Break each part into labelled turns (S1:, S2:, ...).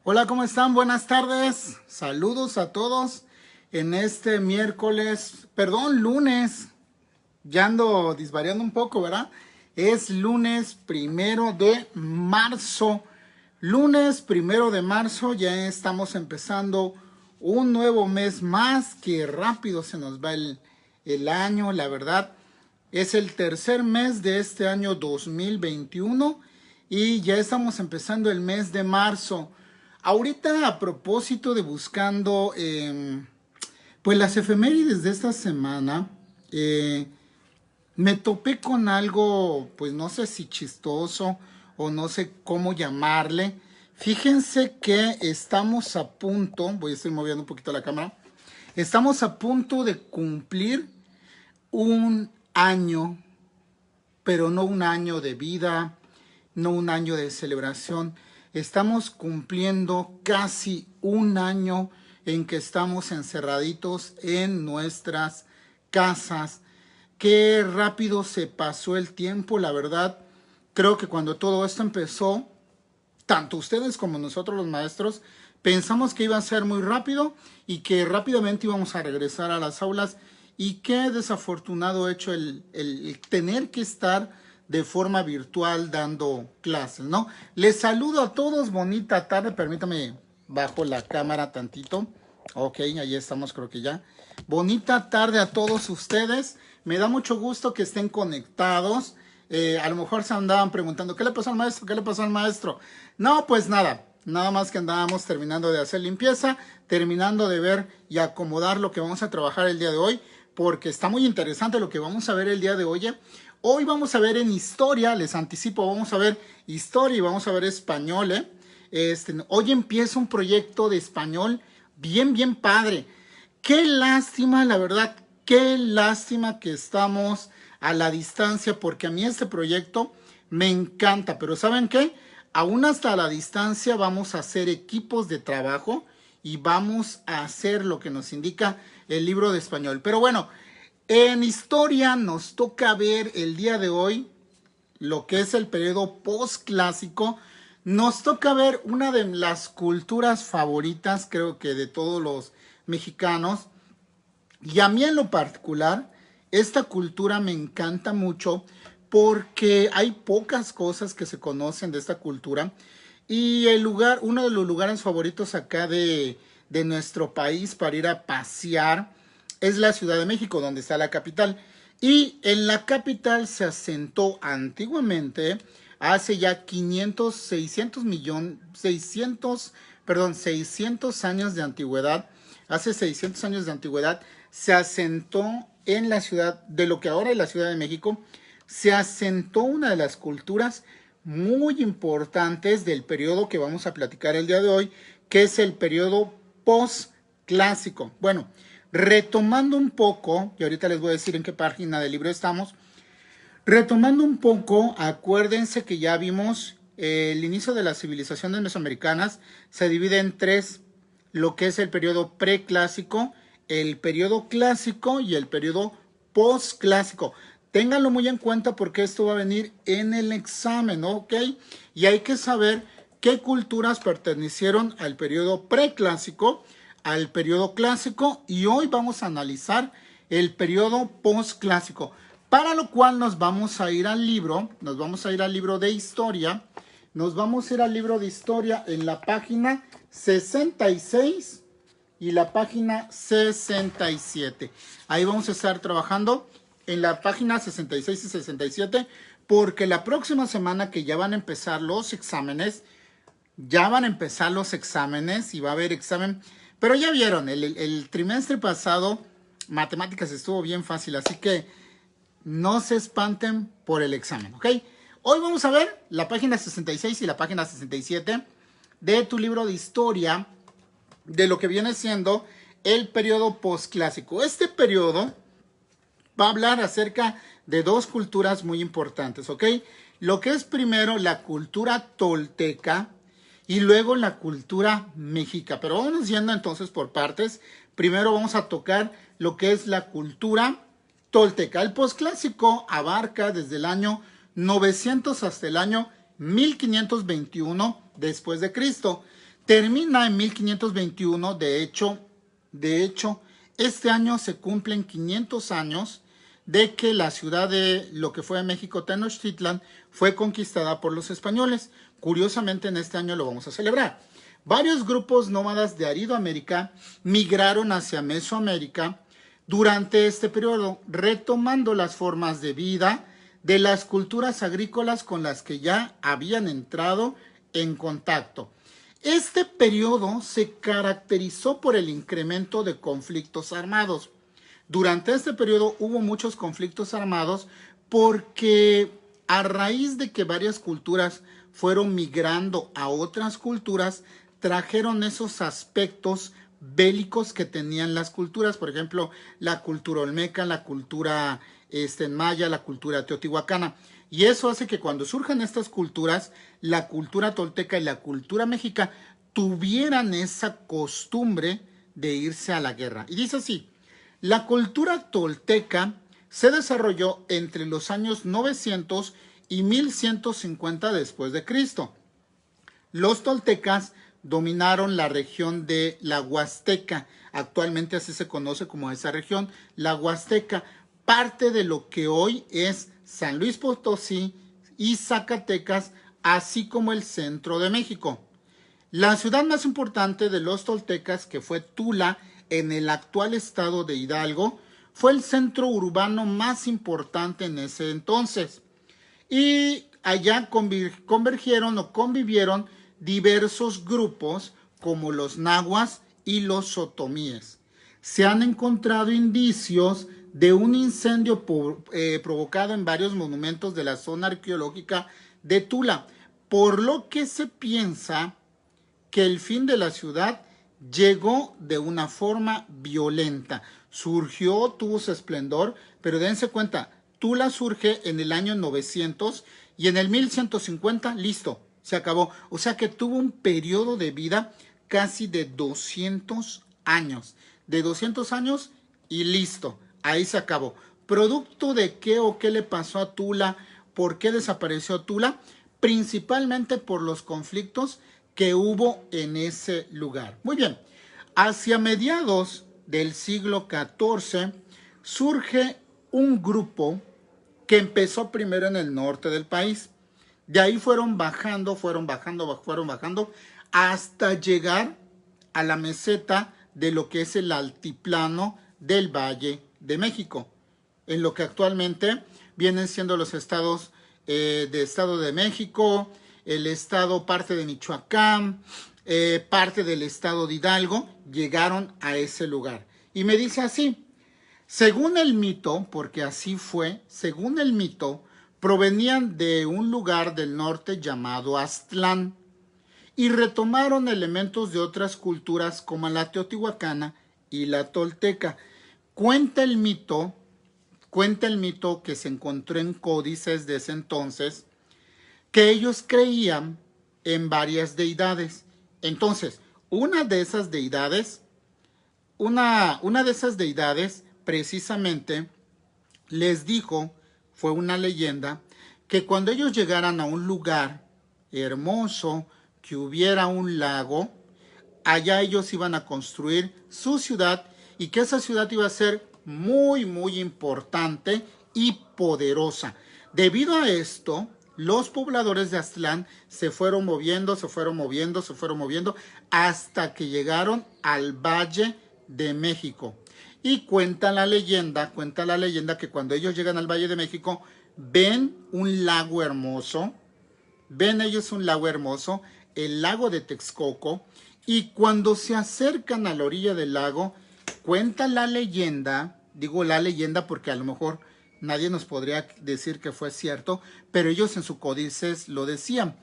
S1: Hola, ¿cómo están? Buenas tardes. Saludos a todos en este lunes. Ya ando disvariando un poco, ¿verdad? Es lunes 1 de marzo. Lunes 1 de marzo, ya estamos empezando un nuevo mes más. Que rápido se nos va el año, la verdad. Es el tercer mes de este año 2021 y ya estamos empezando el mes de marzo. Ahorita, a propósito de buscando pues las efemérides de esta semana, me topé con algo, pues no sé si chistoso o no sé cómo llamarle. Fíjense que estamos a punto, estoy moviendo un poquito la cámara, estamos a punto de cumplir un año, pero no un año de vida, no un año de celebración. Estamos cumpliendo casi un año en que estamos encerraditos en nuestras casas. Qué rápido se pasó el tiempo, la verdad. Creo que cuando todo esto empezó, tanto ustedes como nosotros los maestros pensamos que iba a ser muy rápido y que rápidamente íbamos a regresar a las aulas, y qué desafortunado hecho el tener que estar de forma virtual dando clases, ¿no? Les saludo a todos, bonita tarde. Permítame, bajo la cámara tantito. Ok, ahí estamos, creo que ya. Bonita tarde a todos ustedes. Me da mucho gusto que estén conectados. A lo mejor se andaban preguntando, ¿qué le pasó al maestro? ¿Qué le pasó al maestro? No, pues nada más que andábamos terminando de hacer limpieza, terminando de ver y acomodar lo que vamos a trabajar el día de hoy, porque está muy interesante lo que vamos a ver el día de hoy. Hoy vamos a ver en historia, les anticipo, vamos a ver historia y vamos a ver español. Hoy empieza un proyecto de español bien padre. Qué lástima, la verdad, qué lástima que estamos a la distancia, porque a mí este proyecto me encanta, pero ¿saben qué? Aún hasta la distancia vamos a hacer equipos de trabajo y vamos a hacer lo que nos indica el libro de español. Pero bueno, en historia nos toca ver el día de hoy lo que es el periodo postclásico. Nos toca ver una de las culturas favoritas, creo que de todos los mexicanos. Y a mí en lo particular, esta cultura me encanta mucho porque hay pocas cosas que se conocen de esta cultura. Y uno de los lugares favoritos acá de nuestro país para ir a pasear es la Ciudad de México, donde está la capital. Y en la capital se asentó antiguamente, hace ya 600 años de antigüedad. Hace 600 años de antigüedad se asentó en la ciudad, de lo que ahora es la Ciudad de México, se asentó una de las culturas muy importantes del periodo que vamos a platicar el día de hoy, que es el periodo postclásico. Bueno, retomando un poco, y ahorita les voy a decir en qué página del libro estamos, retomando un poco, acuérdense que ya vimos el inicio de las civilizaciones mesoamericanas se divide en tres: lo que es el periodo preclásico, el periodo clásico y el periodo postclásico. Ténganlo muy en cuenta porque esto va a venir en el examen, ¿ok? Y hay que saber qué culturas pertenecieron al periodo preclásico, al periodo clásico, y hoy vamos a analizar el periodo postclásico. Para lo cual nos vamos a ir al libro de historia. Nos vamos a ir al libro de historia en la página 66 y la página 67. Ahí vamos a estar trabajando en la página 66 y 67, porque la próxima semana que ya van a empezar los exámenes, y va a haber examen. Pero ya vieron, el trimestre pasado matemáticas estuvo bien fácil, así que no se espanten por el examen, ¿ok? Hoy vamos a ver la página 66 y la página 67 de tu libro de historia, de lo que viene siendo el periodo postclásico. Este periodo va a hablar acerca de dos culturas muy importantes, ¿ok? Lo que es primero la cultura tolteca y luego la cultura mexica. Pero vamos yendo entonces por partes. Primero vamos a tocar lo que es la cultura tolteca. El postclásico abarca desde el año 900 hasta el año 1521 después de Cristo. Termina en 1521, de hecho, este año se cumplen 500 años de que la ciudad de lo que fue México, Tenochtitlan, fue conquistada por los españoles. Curiosamente, en este año lo vamos a celebrar. Varios grupos nómadas de Aridoamérica migraron hacia Mesoamérica durante este periodo, retomando las formas de vida de las culturas agrícolas con las que ya habían entrado en contacto. Este periodo se caracterizó por el incremento de conflictos armados. Durante este periodo hubo muchos conflictos armados porque a raíz de que varias culturas fueron migrando a otras culturas, trajeron esos aspectos bélicos que tenían las culturas, por ejemplo, la cultura olmeca, la cultura maya, la cultura teotihuacana. Y eso hace que cuando surjan estas culturas, la cultura tolteca y la cultura mexica tuvieran esa costumbre de irse a la guerra. Y dice así: la cultura tolteca se desarrolló entre los años 900 y 1150 después de Cristo. Los toltecas dominaron la región de la Huasteca, actualmente así se conoce como esa región, la Huasteca, parte de lo que hoy es San Luis Potosí y Zacatecas, así como el centro de México. La ciudad más importante de los toltecas, que fue Tula, en el actual estado de Hidalgo, fue el centro urbano más importante en ese entonces. Y allá convergieron o convivieron diversos grupos como los nahuas y los otomíes. Se han encontrado indicios de un incendio provocado en varios monumentos de la zona arqueológica de Tula, por lo que se piensa que el fin de la ciudad llegó de una forma violenta. Surgió, tuvo su esplendor, pero dense cuenta, Tula surge en el año 900 y en el 1150, listo, se acabó. O sea que tuvo un periodo de vida casi de 200 años. De 200 años y listo, ahí se acabó. ¿Producto de qué o qué le pasó a Tula? ¿Por qué desapareció Tula? Principalmente por los conflictos que hubo en ese lugar. Muy bien, hacia mediados del siglo XIV surge un grupo que empezó primero en el norte del país. De ahí fueron bajando hasta llegar a la meseta de lo que es el altiplano del Valle de México, en lo que actualmente vienen siendo los estados de Estado de México, el estado, parte de Michoacán, parte del estado de Hidalgo, llegaron a ese lugar. Y me dice así: según el mito, porque así fue, según el mito, provenían de un lugar del norte llamado Aztlán y retomaron elementos de otras culturas como la teotihuacana y la tolteca. Cuenta el mito que se encontró en códices de ese entonces, que ellos creían en varias deidades. Entonces, una de esas deidades precisamente les dijo, fue una leyenda, que cuando ellos llegaran a un lugar hermoso, que hubiera un lago, allá ellos iban a construir su ciudad y que esa ciudad iba a ser muy, muy importante y poderosa. Debido a esto, los pobladores de Aztlán se fueron moviendo hasta que llegaron al Valle de México. Y cuenta la leyenda que cuando ellos llegan al Valle de México, ven un lago hermoso, el lago de Texcoco, y cuando se acercan a la orilla del lago, cuenta la leyenda, digo la leyenda porque a lo mejor nadie nos podría decir que fue cierto, pero ellos en su códices lo decían.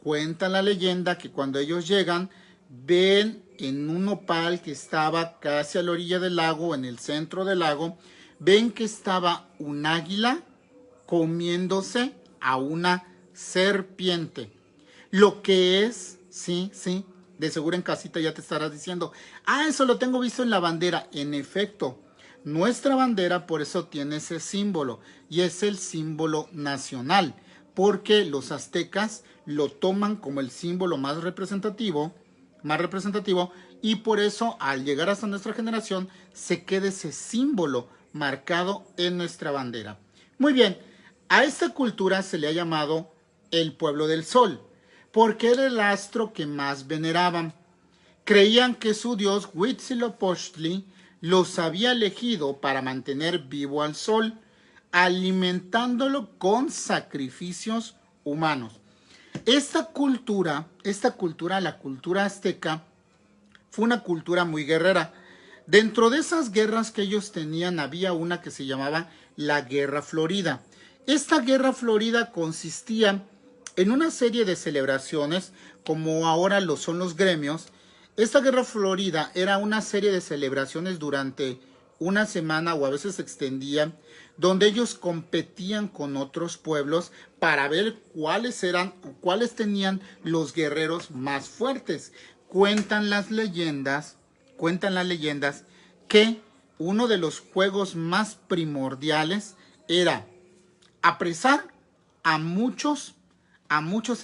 S1: Cuenta la leyenda que cuando ellos llegan, ven en un nopal que estaba casi a la orilla del lago, en el centro del lago, ven que estaba un águila comiéndose a una serpiente. Lo que es, sí, de seguro en casita ya te estarás diciendo, eso lo tengo visto en la bandera. En efecto, nuestra bandera por eso tiene ese símbolo, y es el símbolo nacional, porque los aztecas lo toman como el símbolo más representativo más representativo, y por eso al llegar hasta nuestra generación se queda ese símbolo marcado en nuestra bandera. Muy bien, a esta cultura se le ha llamado el pueblo del sol, porque era el astro que más veneraban. Creían que su dios Huitzilopochtli los había elegido para mantener vivo al sol, alimentándolo con sacrificios humanos. Esta cultura, la cultura azteca, fue una cultura muy guerrera. Dentro de esas guerras que ellos tenían había una que se llamaba la Guerra Florida. Esta Guerra Florida consistía en una serie de celebraciones, como ahora lo son los gremios. Esta Guerra Florida era una serie de celebraciones durante una semana o a veces se extendían, donde ellos competían con otros pueblos para ver cuáles tenían los guerreros más fuertes. Cuentan las leyendas que uno de los juegos más primordiales era apresar a muchos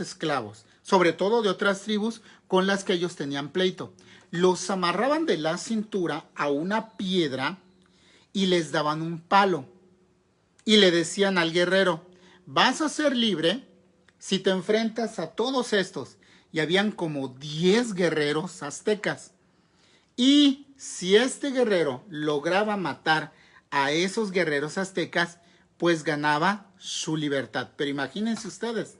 S1: esclavos, sobre todo de otras tribus con las que ellos tenían pleito. Los amarraban de la cintura a una piedra y les daban un palo. Y le decían al guerrero, vas a ser libre si te enfrentas a todos estos. Y habían como 10 guerreros aztecas. Y si este guerrero lograba matar a esos guerreros aztecas, pues ganaba su libertad. Pero imagínense ustedes,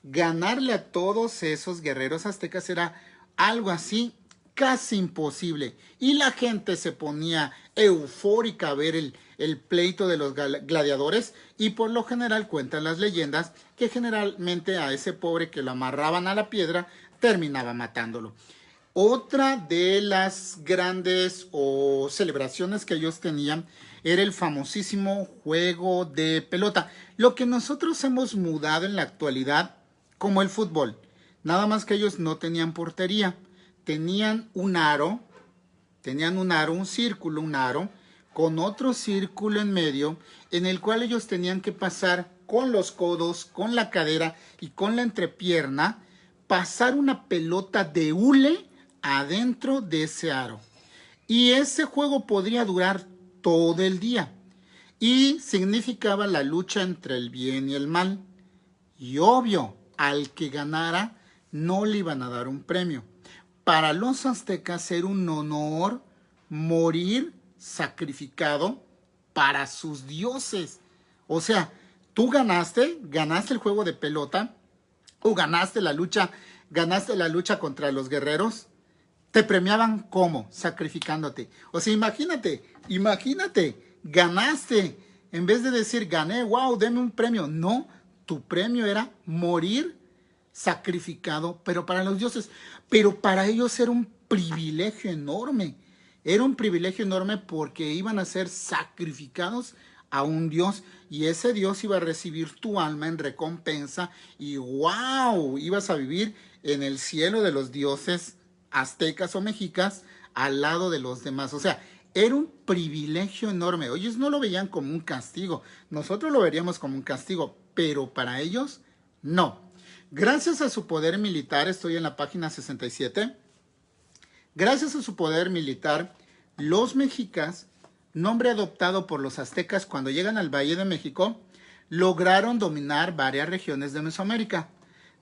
S1: ganarle a todos esos guerreros aztecas era algo así casi imposible. Y la gente se ponía eufórica a ver el pleito de los gladiadores, y por lo general cuentan las leyendas que generalmente a ese pobre que lo amarraban a la piedra terminaba matándolo. Otra de las grandes celebraciones que ellos tenían era el famosísimo juego de pelota, lo que nosotros hemos mudado en la actualidad como el fútbol, nada más que ellos no tenían portería, tenían un aro, un círculo, un aro, con otro círculo en medio, en el cual ellos tenían que pasar con los codos, con la cadera y con la entrepierna, pasar una pelota de hule adentro de ese aro. Y ese juego podría durar todo el día. Y significaba la lucha entre el bien y el mal. Y obvio, al que ganara no le iban a dar un premio. Para los aztecas era un honor morir sacrificado para sus dioses. O sea, tú ganaste el juego de pelota o ganaste la lucha contra los guerreros. Te premiaban ¿cómo? Sacrificándote. O sea, imagínate, ganaste. En vez de decir, gané, wow, deme un premio. No, tu premio era morir sacrificado, pero para los dioses. Pero para ellos era un privilegio enorme. Era un privilegio enorme porque iban a ser sacrificados a un dios y ese dios iba a recibir tu alma en recompensa y wow, ibas a vivir en el cielo de los dioses aztecas o mexicas al lado de los demás. O sea, era un privilegio enorme. Ellos no lo veían como un castigo. Nosotros lo veríamos como un castigo, pero para ellos no. Gracias a su poder militar, estoy en la página 67. Gracias a su poder militar, los mexicas, nombre adoptado por los aztecas cuando llegan al Valle de México, lograron dominar varias regiones de Mesoamérica,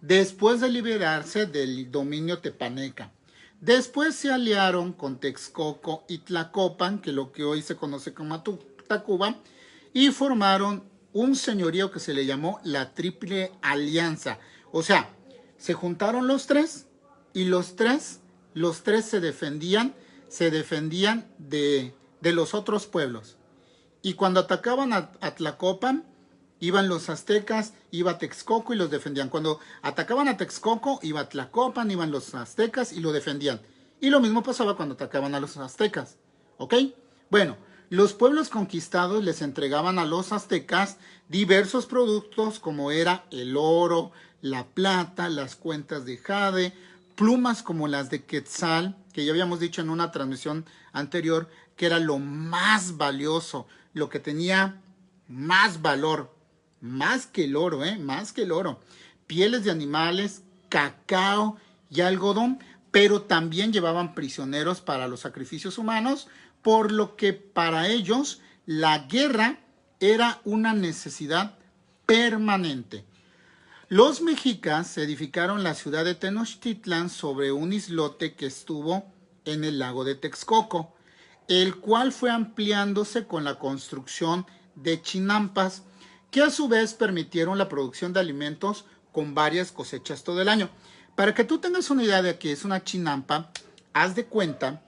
S1: después de liberarse del dominio tepaneca. Después se aliaron con Texcoco y Tlacopan, que es lo que hoy se conoce como Tacuba, y formaron un señorío que se le llamó la Triple Alianza. O sea, se juntaron los tres y los tres se defendían de los otros pueblos. Y cuando atacaban a Tlacopan, iban los aztecas, iba Texcoco y los defendían. Cuando atacaban a Texcoco, iba Tlacopan, iban los aztecas y lo defendían. Y lo mismo pasaba cuando atacaban a los aztecas. ¿Ok? Bueno, los pueblos conquistados les entregaban a los aztecas diversos productos como era el oro, la plata, las cuentas de jade, plumas como las de Quetzal, que ya habíamos dicho en una transmisión anterior, que era lo más valioso, lo que tenía más valor, más que el oro, más que el oro. Pieles de animales, cacao y algodón pero también llevaban prisioneros para los sacrificios humanos, por lo que para ellos la guerra era una necesidad permanente. Los mexicas edificaron la ciudad de Tenochtitlan sobre un islote que estuvo en el lago de Texcoco, el cual fue ampliándose con la construcción de chinampas, que a su vez permitieron la producción de alimentos con varias cosechas todo el año. Para que tú tengas una idea de qué es una chinampa, haz de cuenta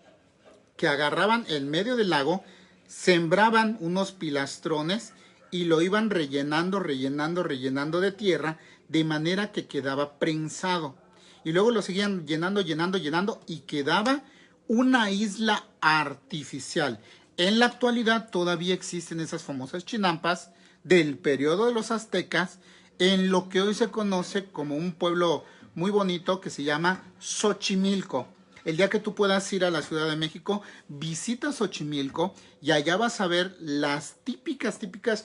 S1: que agarraban el medio del lago, sembraban unos pilastrones y lo iban rellenando de tierra, de manera que quedaba prensado. Y luego lo seguían llenando y quedaba una isla artificial. En la actualidad todavía existen esas famosas chinampas del periodo de los aztecas en lo que hoy se conoce como un pueblo muy bonito que se llama Xochimilco. El día que tú puedas ir a la Ciudad de México, visita Xochimilco y allá vas a ver las típicas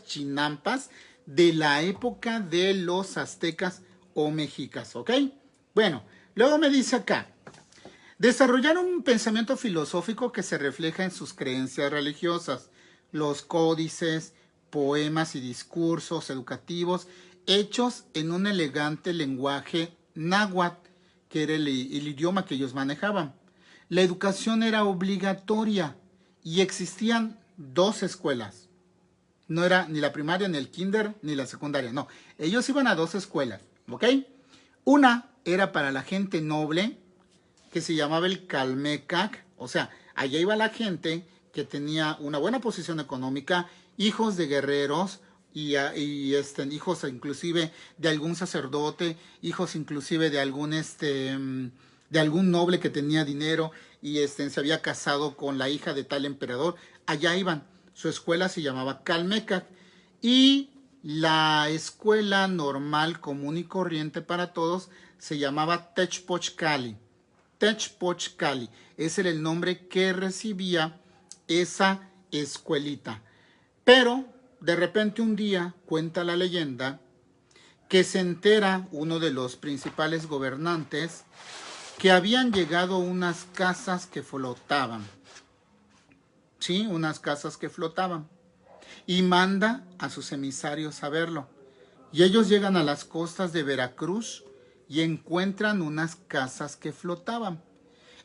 S1: chinampas de la época de los aztecas o mexicas, ¿ok? Bueno, luego me dice acá, desarrollaron un pensamiento filosófico que se refleja en sus creencias religiosas, los códices, poemas y discursos educativos hechos en un elegante lenguaje náhuatl, que era el idioma que ellos manejaban. La educación era obligatoria y existían 2 escuelas. No era ni la primaria, ni el kinder, ni la secundaria, no. Ellos iban a 2 escuelas, ¿ok? Una era para la gente noble, que se llamaba el Calmecac, o sea, allá iba la gente que tenía una buena posición económica, hijos de guerreros, y hijos inclusive de algún sacerdote, hijos inclusive de algún noble que tenía dinero y se había casado con la hija de tal emperador. Allá iban. Su escuela se llamaba Calmecac y la escuela normal, común y corriente para todos se llamaba Techpochcali. Techpochcali, ese era el nombre que recibía esa escuelita. Pero de repente un día, cuenta la leyenda, que se entera uno de los principales gobernantes que habían llegado unas casas que flotaban. Sí, unas casas que flotaban. Y manda a sus emisarios a verlo. Y ellos llegan a las costas de Veracruz y encuentran unas casas que flotaban.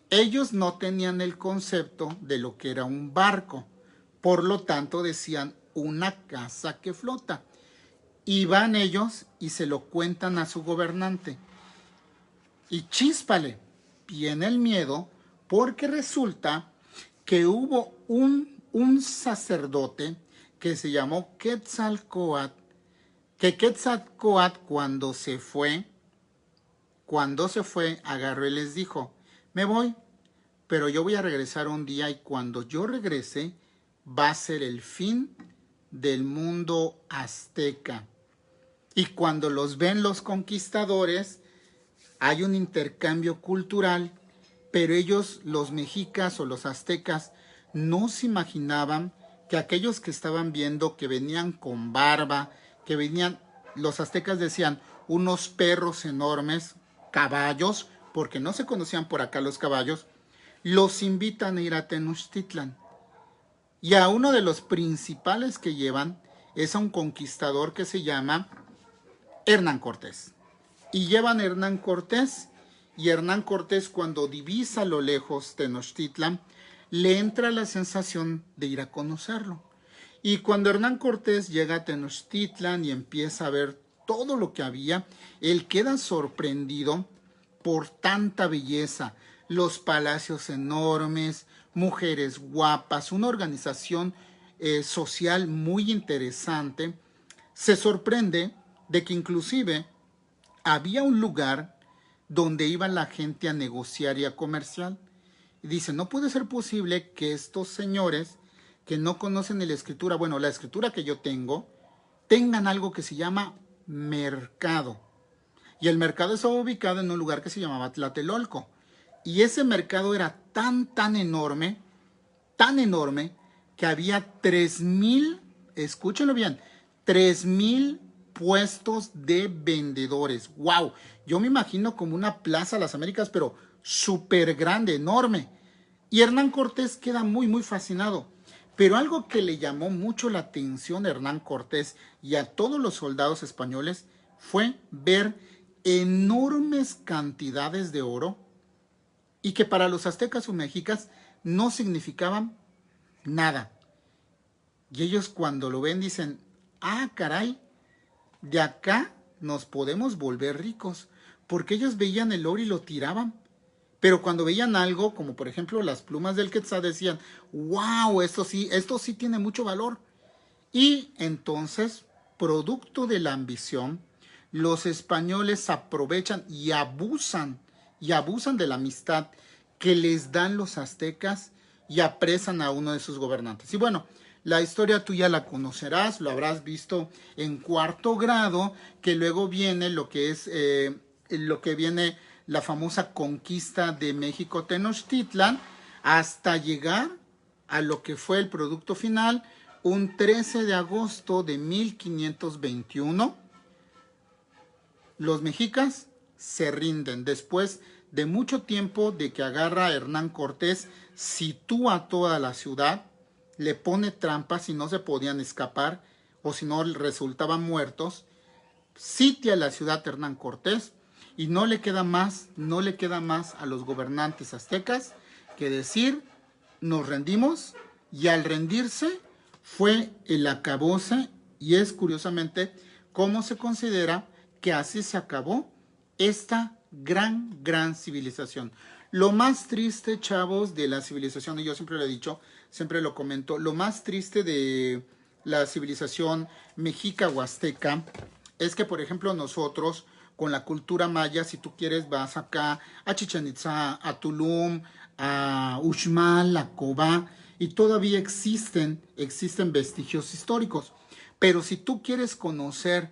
S1: Ellos no tenían el concepto de lo que era un barco. Por lo tanto decían una casa que flota. Y van ellos y se lo cuentan a su gobernante. Y chíspale, viene el miedo, porque resulta que hubo un sacerdote que se llamó Quetzalcóatl, que Quetzalcóatl cuando se fue, agarró y les dijo, me voy, pero yo voy a regresar un día y cuando yo regrese va a ser el fin del mundo azteca. Y cuando los ven los conquistadores, hay un intercambio cultural, pero ellos, los mexicas o los aztecas, no se imaginaban que aquellos que estaban viendo que venían con barba, que venían, los aztecas decían, unos perros enormes, caballos, porque no se conocían por acá los caballos, los invitan a ir a Tenochtitlan. Y a uno de los principales que llevan es a un conquistador que se llama Hernán Cortés. Y llevan a Hernán Cortés, y Hernán Cortés cuando divisa a lo lejos Tenochtitlan, le entra la sensación de ir a conocerlo. Y cuando Hernán Cortés llega a Tenochtitlan y empieza a ver todo lo que había, él queda sorprendido por tanta belleza, los palacios enormes, mujeres guapas, una organización social muy interesante. Se sorprende de que inclusive había un lugar donde iba la gente a negociar y a comerciar. Y dice, no puede ser posible que estos señores que no conocen ni la escritura, bueno, la escritura que yo tengo, tengan algo que se llama mercado. Y el mercado estaba ubicado en un lugar que se llamaba Tlatelolco. Y ese mercado era tan enorme, que había 3,000, escúchenlo bien, 3,000 puestos de vendedores. ¡Wow! Yo me imagino como una plaza Las Américas, pero súper grande, enorme. Y Hernán Cortés queda muy, muy fascinado. Pero algo que le llamó mucho la atención a Hernán Cortés y a todos los soldados españoles fue ver enormes cantidades de oro y que para los aztecas o mexicas no significaban nada. Y ellos cuando lo ven dicen, ah, caray, de acá nos podemos volver ricos, porque ellos veían el oro y lo tiraban. Pero cuando veían algo, como por ejemplo las plumas del Quetzal, decían, wow, esto sí tiene mucho valor. Y entonces, producto de la ambición, los españoles aprovechan y abusan de la amistad que les dan los aztecas y apresan a uno de sus gobernantes. Y bueno, la historia tú ya la conocerás, lo habrás visto en cuarto grado, que luego viene lo que es lo que viene la famosa conquista de México Tenochtitlan, hasta llegar a lo que fue el producto final, un 13 de agosto de 1521. Los mexicas se rinden después de mucho tiempo de que agarra a Hernán Cortés, sitúa toda la ciudad, le pone trampas y no se podían escapar o si no resultaban muertos, sitia la ciudad Hernán Cortés y no le queda más a los gobernantes aztecas que decir nos rendimos, y al rendirse fue el acabose, y es curiosamente cómo se considera que así se acabó esta gran civilización. Lo más triste, chavos, de la civilización, y yo siempre lo he dicho, siempre lo comento, lo más triste de la civilización mexica o azteca es que, por ejemplo, nosotros con la cultura maya, si tú quieres, vas acá a Chichén Itzá, a Tulum, a Uxmal, a Cobá, y todavía existen vestigios históricos. Pero si tú quieres conocer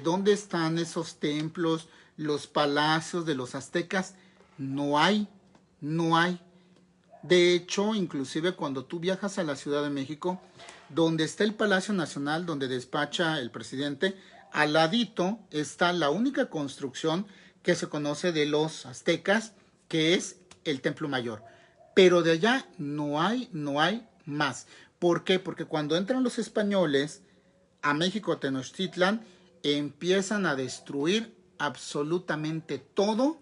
S1: dónde están esos templos, los palacios de los aztecas, no hay. De hecho, inclusive cuando tú viajas a la Ciudad de México, donde está el Palacio Nacional, donde despacha el presidente, al ladito está la única construcción que se conoce de los aztecas, que es el Templo Mayor. Pero de allá no hay más. ¿Por qué? Porque cuando entran los españoles a México Tenochtitlan, empiezan a destruir absolutamente todo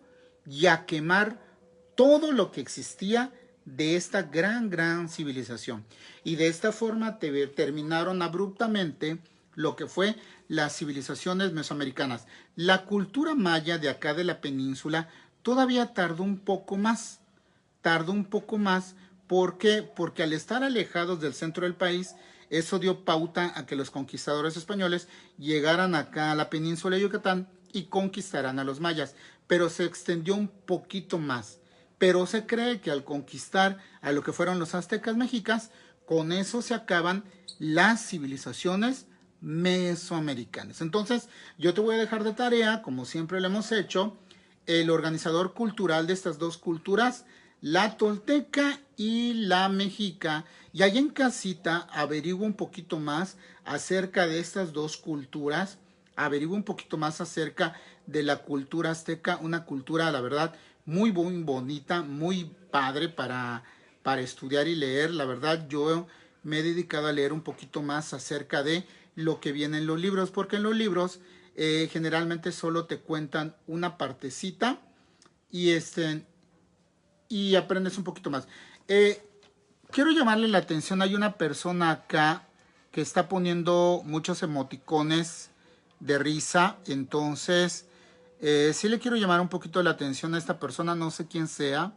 S1: y a quemar todo lo que existía de esta gran civilización. Y de esta forma terminaron abruptamente lo que fue las civilizaciones mesoamericanas. La cultura maya de acá de la península todavía tardó un poco más. ¿Por qué? Porque al estar alejados del centro del país, eso dio pauta a que los conquistadores españoles llegaran acá a la península de Yucatán y conquistaran a los mayas, pero se extendió un poquito más. Pero se cree que al conquistar a lo que fueron los aztecas mexicas, con eso se acaban las civilizaciones mesoamericanas. Entonces, yo te voy a dejar de tarea, como siempre lo hemos hecho, el organizador cultural de estas dos culturas, la tolteca y la mexica, y ahí en casita averigua un poquito más acerca de estas dos culturas, averigua un poquito más acerca de la cultura azteca, una cultura, la verdad, muy bonita, muy padre para estudiar y leer. La verdad, yo me he dedicado a leer un poquito más acerca de lo que viene en los libros, porque en los libros generalmente solo te cuentan una partecita y aprendes un poquito más. Quiero llamarle la atención, hay una persona acá que está poniendo muchos emoticones de risa, entonces sí le quiero llamar un poquito la atención a esta persona, no sé quién sea,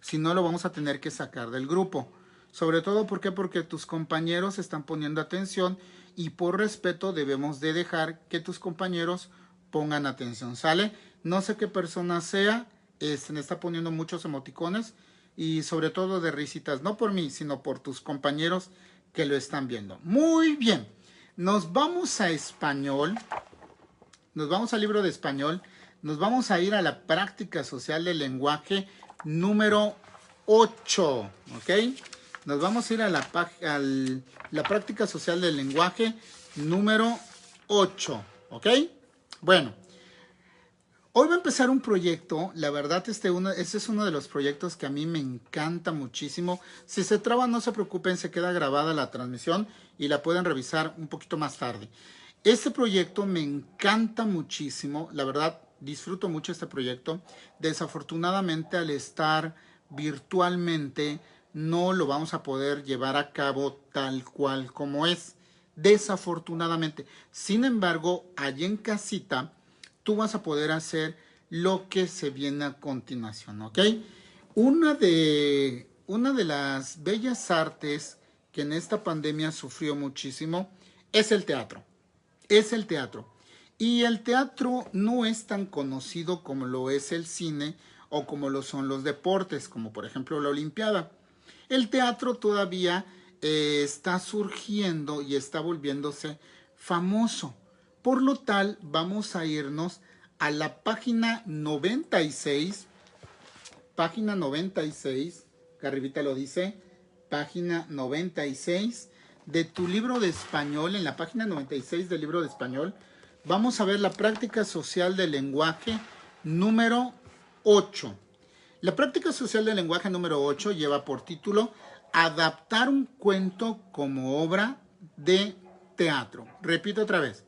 S1: si no lo vamos a tener que sacar del grupo. Sobre todo, ¿por qué? Porque tus compañeros están poniendo atención y por respeto debemos de dejar que tus compañeros pongan atención, ¿sale? No sé qué persona sea, me está poniendo muchos emoticones y sobre todo de risitas, no por mí, sino por tus compañeros que lo están viendo. Muy bien, nos vamos a español, nos vamos al libro de español, nos vamos a ir a la práctica social del lenguaje número 8, ¿ok? Nos vamos a ir a la práctica social del lenguaje número 8, ¿ok? Bueno, Hoy va a empezar un proyecto, la verdad este es uno de los proyectos que a mí me encanta muchísimo. Si se traba, no se preocupen, se queda grabada la transmisión y la pueden revisar un poquito más tarde. Este proyecto me encanta muchísimo, la verdad disfruto mucho este proyecto. Desafortunadamente al estar virtualmente no lo vamos a poder llevar a cabo tal cual como es. Desafortunadamente. Sin embargo, allí en casita tú vas a poder hacer lo que se viene a continuación, ¿ok? Una de las bellas artes que en esta pandemia sufrió muchísimo es el teatro. Es el teatro. Y el teatro no es tan conocido como lo es el cine o como lo son los deportes, como por ejemplo la Olimpiada. El teatro todavía está surgiendo y está volviéndose famoso. Por lo tal, vamos a irnos a la página 96, que arribita lo dice, página 96 de tu libro de español. En la página 96 del libro de español, vamos a ver la práctica social del lenguaje número 8. La práctica social del lenguaje número 8 lleva por título Adaptar un cuento como obra de teatro. Repito otra vez.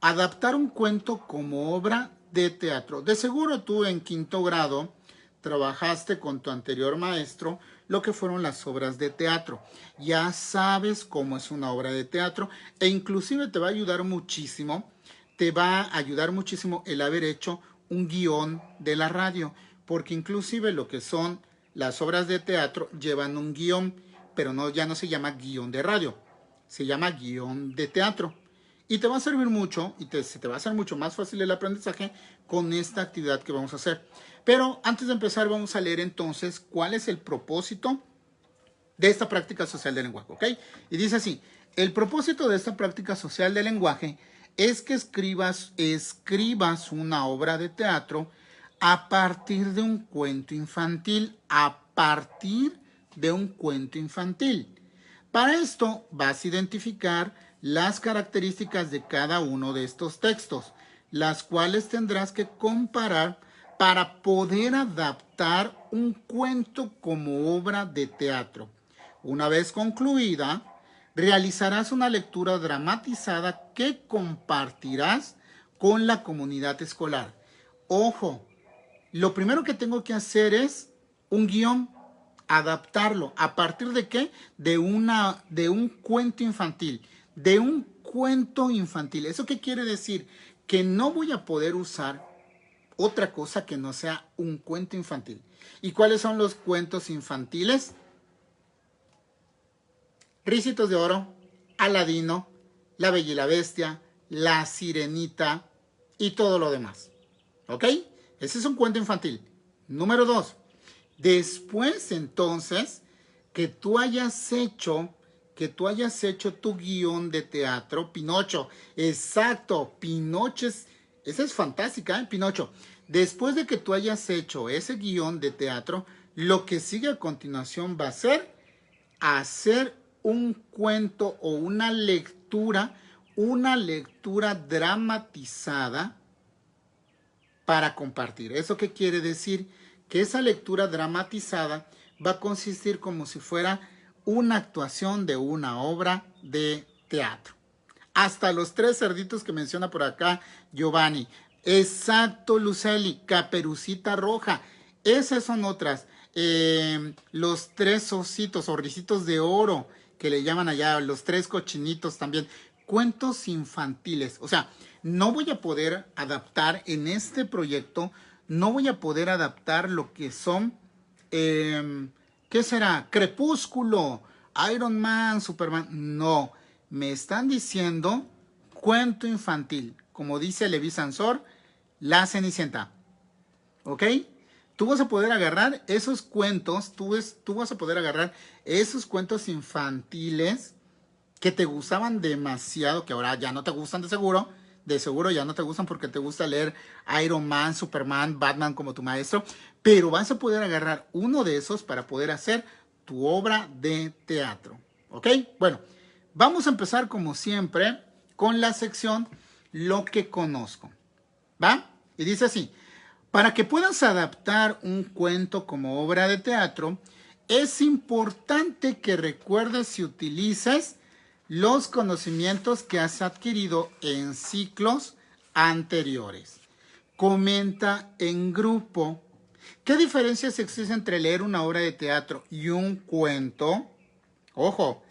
S1: Adaptar un cuento como obra de teatro. De seguro tú en quinto grado trabajaste con tu anterior maestro lo que fueron las obras de teatro. Ya sabes cómo es una obra de teatro e inclusive te va a ayudar muchísimo, el haber hecho un guión de la radio, porque inclusive lo que son las obras de teatro llevan un guión, pero ya no se llama guión de radio, se llama guión de teatro. Y te va a servir mucho y se te va a hacer mucho más fácil el aprendizaje con esta actividad que vamos a hacer. Pero antes de empezar vamos a leer entonces cuál es el propósito de esta práctica social del lenguaje, ¿ok? Y dice así, el propósito de esta práctica social del lenguaje es que escribas una obra de teatro a partir de un cuento infantil, Para esto vas a identificar las características de cada uno de estos textos, las cuales tendrás que comparar para poder adaptar un cuento como obra de teatro. Una vez concluida, realizarás una lectura dramatizada que compartirás con la comunidad escolar. Ojo, lo primero que tengo que hacer es un guión, adaptarlo. ¿A partir de qué? De un cuento infantil. ¿Eso qué quiere decir? Que no voy a poder usar otra cosa que no sea un cuento infantil. ¿Y cuáles son los cuentos infantiles? Ricitos de Oro, Aladino, La Bella y la Bestia, La Sirenita y todo lo demás. ¿Ok? Ese es un cuento infantil. Número 2. Después, entonces, que tú hayas hecho tu guión de teatro, Pinocho. Exacto, Pinocho esa es fantástica, ¿eh? Pinocho. Después de que tú hayas hecho ese guión de teatro, lo que sigue a continuación va a ser hacer un cuento o una lectura dramatizada para compartir. ¿Eso qué quiere decir? Que esa lectura dramatizada va a consistir como si fuera una actuación de una obra de teatro. Hasta los 3 cerditos que menciona por acá Giovanni. Exacto, Luceli, Caperucita Roja. Esas son otras. Los 3 ositos o ricitos de oro que le llaman allá, los 3 cochinitos también. Cuentos infantiles. O sea, no voy a poder adaptar en este proyecto, no voy a poder adaptar lo que son, ¿qué será? Crepúsculo, Iron Man, Superman. No, me están diciendo cuento infantil. Como dice Levi Sansor, La Cenicienta. ¿Ok? Tú vas a poder agarrar esos cuentos, tú vas a poder agarrar esos cuentos infantiles que te gustaban demasiado, que ahora ya no te gustan de seguro ya no te gustan porque te gusta leer Iron Man, Superman, Batman como tu maestro, pero vas a poder agarrar uno de esos para poder hacer tu obra de teatro, ¿ok? Bueno, vamos a empezar como siempre con la sección Lo que conozco, ¿va? Y dice así, Para que puedas adaptar un cuento como obra de teatro, es importante que recuerdes y utilices los conocimientos que has adquirido en ciclos anteriores. Comenta en grupo. ¿Qué diferencias existen entre leer una obra de teatro y un cuento? Ojo,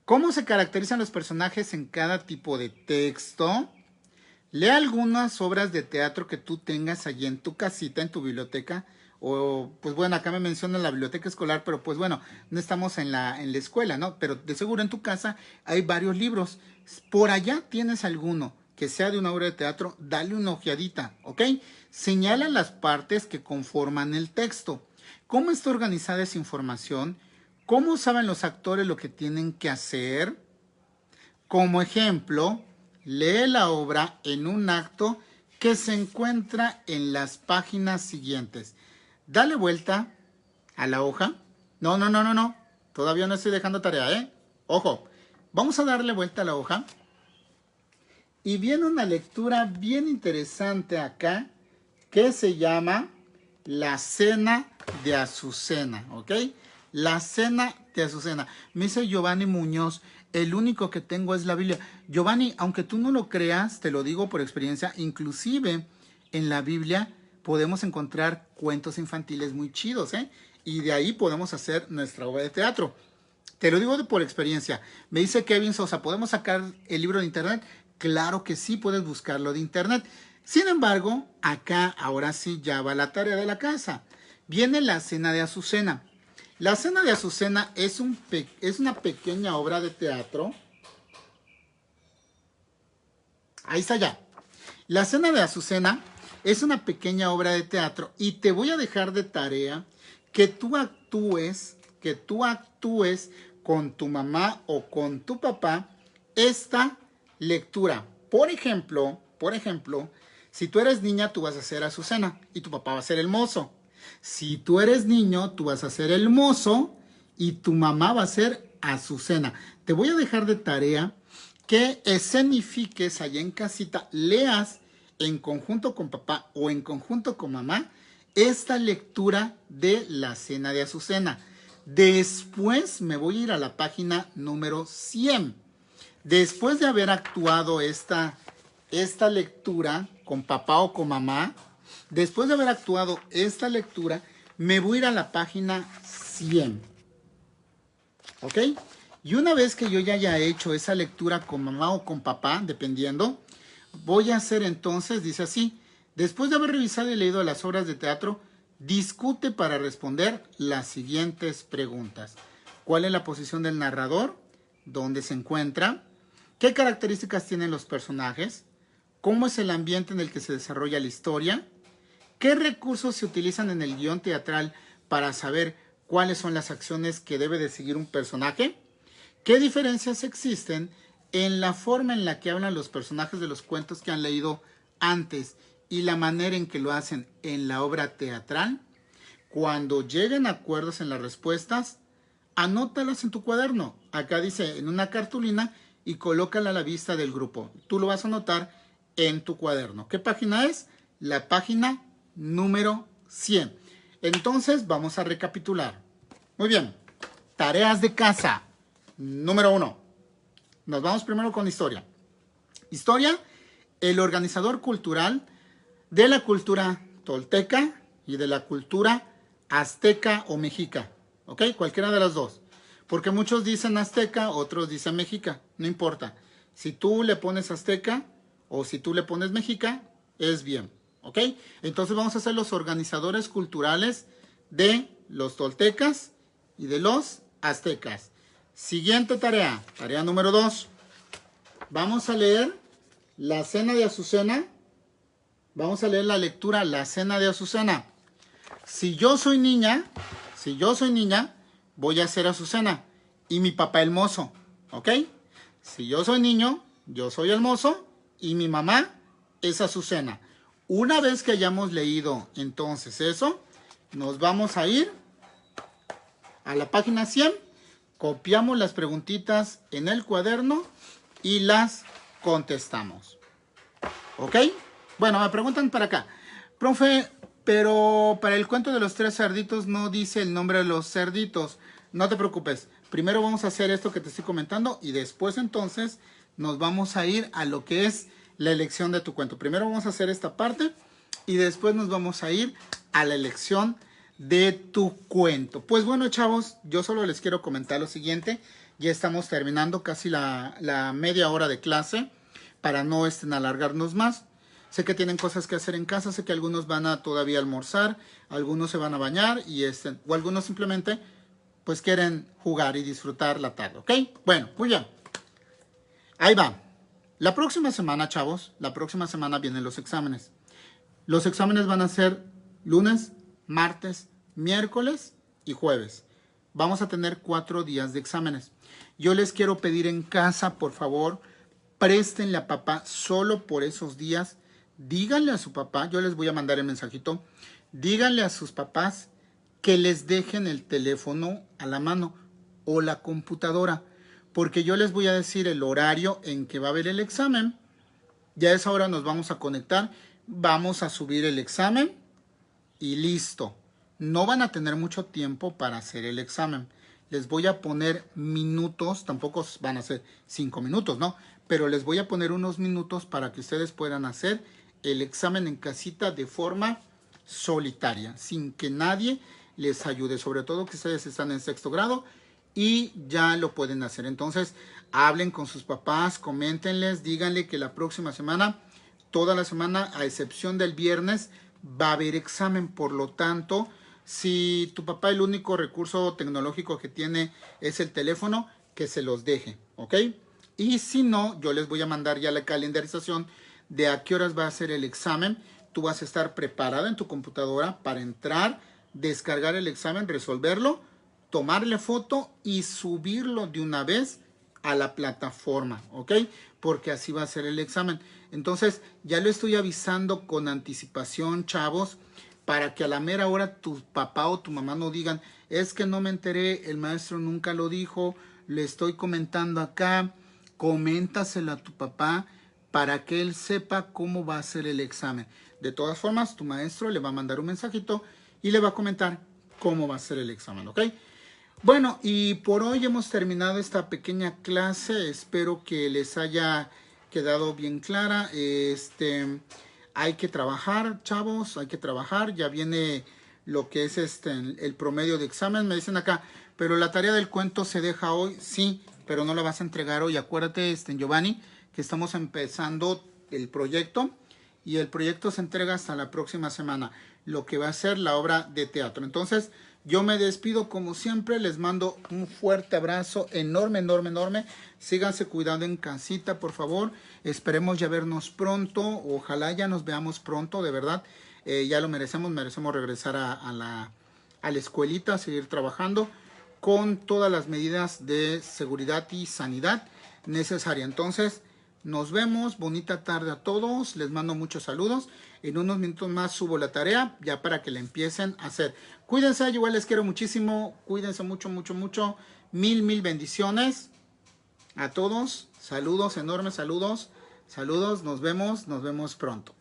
S1: ¿cómo se caracterizan los personajes en cada tipo de texto? Lee algunas obras de teatro que tú tengas allí en tu casita, en tu biblioteca, o pues bueno, acá me mencionan la biblioteca escolar, pero pues bueno, no estamos en la escuela, ¿no? Pero de seguro en tu casa hay varios libros. Por allá tienes alguno que sea de una obra de teatro, dale una ojeadita, ¿ok? Señala las partes que conforman el texto. ¿Cómo está organizada esa información? ¿Cómo saben los actores lo que tienen que hacer? Como ejemplo, lee la obra en un acto que se encuentra en las páginas siguientes. Dale vuelta a la hoja. No. Todavía no estoy dejando tarea, ¿eh? Ojo, vamos a darle vuelta a la hoja. Y viene una lectura bien interesante acá que se llama La Cena de Azucena, ¿ok? La Cena de Azucena. Me dice Giovanni Muñoz, el único que tengo es la Biblia. Giovanni, aunque tú no lo creas, te lo digo por experiencia, inclusive en la Biblia podemos encontrar cuentos infantiles muy chidos, ¿eh? Y de ahí podemos hacer nuestra obra de teatro. Te lo digo por experiencia. Me dice Kevin Sosa, ¿podemos sacar el libro de internet? Claro que sí, puedes buscarlo de internet. Sin embargo, acá ahora sí ya va la tarea de la casa. Viene La Cena de Azucena. La Cena de Azucena es una pequeña obra de teatro. Ahí está ya. La Cena de Azucena es una pequeña obra de teatro y te voy a dejar de tarea que tú actúes con tu mamá o con tu papá esta lectura. Por ejemplo, si tú eres niña, tú vas a ser Azucena y tu papá va a ser el mozo. Si tú eres niño, tú vas a ser el mozo y tu mamá va a ser Azucena. Te voy a dejar de tarea que escenifiques allá en casita, leas en conjunto con papá o en conjunto con mamá esta lectura de La Cena de Azucena. Después me voy a ir a la página número 100. Después de haber actuado esta lectura con papá o con mamá, después de haber actuado esta lectura, me voy a ir a la página 100. ¿Ok? Y una vez que yo ya haya hecho esa lectura con mamá o con papá, dependiendo, voy a hacer entonces, dice así, después de haber revisado y leído las obras de teatro, discute para responder las siguientes preguntas. ¿Cuál es la posición del narrador? ¿Dónde se encuentra? ¿Qué características tienen los personajes? ¿Cómo es el ambiente en el que se desarrolla la historia? ¿Qué recursos se utilizan en el guión teatral para saber cuáles son las acciones que debe de seguir un personaje? ¿Qué diferencias existen en la forma en la que hablan los personajes de los cuentos que han leído antes y la manera en que lo hacen en la obra teatral? Cuando lleguen a acuerdos en las respuestas, anótalas en tu cuaderno. Acá dice en una cartulina y colócala a la vista del grupo. Tú lo vas a anotar en tu cuaderno. ¿Qué página es? La página número 100. Entonces vamos a recapitular. Muy bien. Tareas de casa. Número 1. Nos vamos primero con historia. Historia, el organizador cultural de la cultura tolteca y de la cultura azteca o mexica. ¿Ok? Cualquiera de las dos. Porque muchos dicen azteca, otros dicen mexica. No importa. Si tú le pones azteca o si tú le pones mexica, es bien. ¿Ok? Entonces vamos a ser los organizadores culturales de los toltecas y de los aztecas. Siguiente tarea. Tarea número 2. Vamos a leer La Cena de Azucena. Vamos a leer la lectura La Cena de Azucena. Si yo soy niña, voy a ser Azucena y mi papá el mozo, ¿ok? Si yo soy niño, yo soy el mozo y mi mamá es Azucena. Una vez que hayamos leído entonces eso, nos vamos a ir a la página 100, copiamos las preguntitas en el cuaderno y las contestamos. ¿Ok? Bueno, me preguntan para acá. Profe, Pero para el cuento de los 3 cerditos no dice el nombre de los cerditos. No te preocupes. Primero vamos a hacer esto que te estoy comentando y después entonces nos vamos a ir a lo que es la elección de tu cuento. Primero vamos a hacer esta parte y después nos vamos a ir a la elección de tu cuento. Pues bueno, chavos, yo solo les quiero comentar lo siguiente. Ya estamos terminando casi la media hora de clase para no alargarnos más. Sé que tienen cosas que hacer en casa, sé que algunos van a todavía almorzar, algunos se van a bañar y o algunos simplemente pues quieren jugar y disfrutar la tarde, ¿ok? Bueno, muy bien. Ahí va. La próxima semana, chavos, la próxima semana vienen los exámenes. Los exámenes van a ser lunes, martes, miércoles y jueves. Vamos a tener 4 días de exámenes. Yo les quiero pedir en casa, por favor, préstenle a papá solo por esos días. Díganle a su papá, yo les voy a mandar el mensajito, díganle a sus papás que les dejen el teléfono a la mano o la computadora, porque yo les voy a decir el horario en que va a haber el examen. Ya a esa hora nos vamos a conectar, vamos a subir el examen y listo. No van a tener mucho tiempo para hacer el examen. Les voy a poner minutos, tampoco van a ser 5 minutos, ¿no? Pero les voy a poner unos minutos para que ustedes puedan hacer el examen en casita de forma solitaria, sin que nadie les ayude, sobre todo que ustedes están en 6º grado y ya lo pueden hacer. Entonces, hablen con sus papás, coméntenles, díganle que la próxima semana, toda la semana, a excepción del viernes, va a haber examen. Por lo tanto, si tu papá el único recurso tecnológico que tiene es el teléfono, que se los deje, ¿ok? Y si no, yo les voy a mandar ya la calendarización de a qué horas va a ser el examen. Tú vas a estar preparada en tu computadora para entrar, descargar el examen, resolverlo, tomarle foto y subirlo de una vez a la plataforma, ¿ok? Porque así va a ser el examen. Entonces, ya lo estoy avisando con anticipación, chavos, para que a la mera hora tu papá o tu mamá no digan, es que no me enteré, el maestro nunca lo dijo, le estoy comentando acá. Coméntaselo a tu papá para que él sepa cómo va a ser el examen. De todas formas, tu maestro le va a mandar un mensajito y le va a comentar cómo va a ser el examen, ¿ok? Bueno, y por hoy hemos terminado esta pequeña clase. Espero que les haya quedado bien clara. Hay que trabajar, chavos, hay que trabajar. Ya viene lo que es el promedio de examen. Me dicen acá, pero la tarea del cuento se deja hoy. Sí, pero no la vas a entregar hoy. Acuérdate, Giovanni, que estamos empezando el proyecto y el proyecto se entrega hasta la próxima semana, lo que va a ser la obra de teatro. Entonces, yo me despido como siempre, les mando un fuerte abrazo, enorme, enorme, enorme. Síganse cuidando en casita, por favor. Esperemos ya vernos pronto, ojalá ya nos veamos pronto, de verdad. Ya lo merecemos regresar a la escuelita, a seguir trabajando con todas las medidas de seguridad y sanidad necesaria. Entonces, nos vemos, bonita tarde a todos, les mando muchos saludos. En unos minutos más subo la tarea, ya para que la empiecen a hacer. Cuídense, yo igual les quiero muchísimo, cuídense mucho, mucho, mucho. Mil bendiciones a todos, saludos, enormes saludos, nos vemos pronto.